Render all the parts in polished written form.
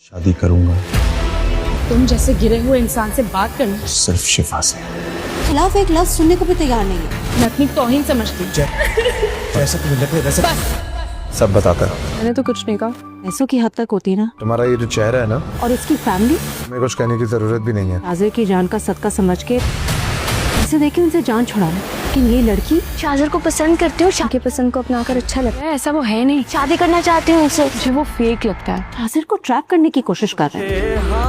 शादी करूंगा तुम जैसे गिरे हुए इंसान से बात करना सिर्फ शिफा से। खिलाफ एक लफ्ज सुनने को भी तैयार नहीं है। मैं अपनी तौहीन समझती हूँ। जैसा तुम्हें लगे वैसा सब बताता है। मैंने तो कुछ नहीं कहा। पैसों की हद तक होती है ना। तुम्हारा ये जो चेहरा है ना, और इसकी फैमिली तुम्हें कुछ कहने की जरूरत भी नहीं है। शाजिर की जान का सदका समझ के इसे देखे उनसे जान छुड़ाना। लेकिन ये लड़की शाजिर को पसंद करती हूँ, शाह की पसंद को अपनाकर अच्छा लगता है। ऐसा वो है नहीं, शादी करना चाहती हूँ उनसे। मुझे वो फेक लगता है। शाजिर को ट्रैप करने की कोशिश कर रहे हैं।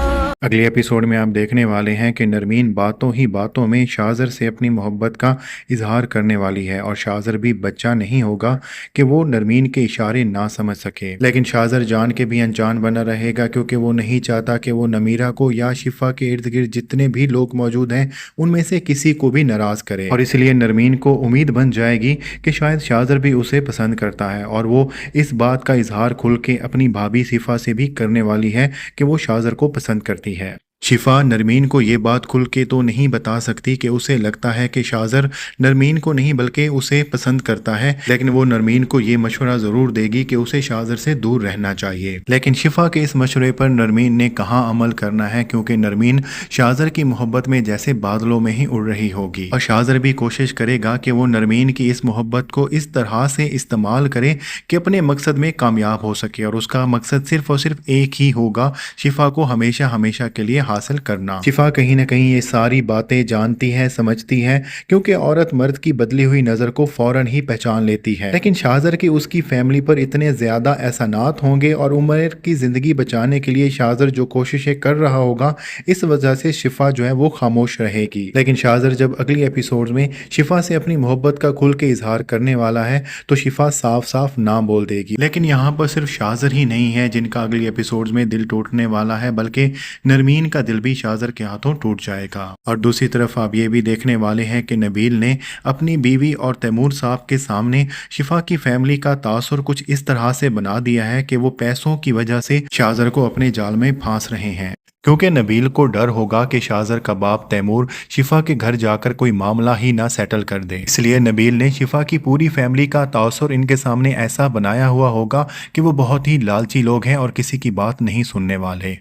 अगले एपिसोड में आप देखने वाले हैं कि नरमीन बातों ही बातों में शाज़र से अपनी मोहब्बत का इजहार करने वाली है और शाज़र भी बच्चा नहीं होगा कि वो नरमीन के इशारे ना समझ सके। लेकिन शाज़र जान के भी अनजान बना रहेगा क्योंकि वो नहीं चाहता कि वो नमीरा को या शिफा के इर्द गिर्द जितने भी लोग मौजूद हैं उनमें से किसी को भी नाराज़ करे। और इसलिए नरमीन को उम्मीद बन जाएगी कि शायद शाज़र भी उसे पसंद करता है और वो इस बात का इजहार खुल के अपनी भाभी शिफा से भी करने वाली है कि वो शाज़र को पसंद करती है। शिफा नरमीन को ये बात खुल के तो नहीं बता सकती कि उसे लगता है कि शाज़र नरमीन को नहीं बल्कि उसे पसंद करता है, लेकिन वो नरमीन को ये मशवरा ज़रूर देगी कि उसे शाज़र से दूर रहना चाहिए। लेकिन शिफा के इस मशवरे पर नरमीन ने कहाँ अमल करना है, क्योंकि नरमीन शाज़र की मोहब्बत में जैसे बादलों में ही उड़ रही होगी और शाज़र भी कोशिश करेगा कि वो नरमीन की इस मोहब्बत को इस तरह से इस्तेमाल करे कि अपने मकसद में कामयाब हो सके। और उसका मकसद सिर्फ और सिर्फ एक ही होगा, शिफा को हमेशा हमेशा के लिए हासिल करना। शिफा कहीं ना कहीं ये सारी बातें जानती है, समझती है, क्योंकि औरत मर्द की बदली हुई नजर को फौरन ही पहचान लेती है। लेकिन शाज़र की उसकी फैमिली पर इतने ज्यादा एहसानात होंगे और उमर की जिंदगी बचाने के लिए शाज़र जो कोशिशें कर रहा होगा, इस वजह से शिफा जो है वो खामोश रहेगी। लेकिन शाज़र जब अगली एपिसोड में शिफा से अपनी मोहब्बत का खुल के इजहार करने वाला है तो शिफा साफ साफ ना बोल देगी। लेकिन यहाँ पर सिर्फ शाज़र ही नहीं है जिनका अगली एपिसोड में दिल टूटने वाला है, बल्कि नरमीन का दिल भी शाज़र के हाथों टूट जाएगा। और दूसरी तरफ आप ये भी देखने वाले हैं कि नबील ने अपनी बीवी और तैमूर साहब के सामने शिफा की फैमिली का तासुर कुछ इस तरह से बना दिया है कि वो पैसों की वजह से शाज़र को अपने जाल में फांस रहे हैं, क्योंकि नबील को डर होगा कि शाज़र का बाप तैमूर शिफा के घर जाकर कोई मामला ही ना सेटल कर दे। इसलिए नबील ने शिफा की पूरी फैमिली का तासुर इनके सामने ऐसा बनाया हुआ होगा कि वो बहुत ही लालची लोग हैं और किसी की बात नहीं सुनने वाले।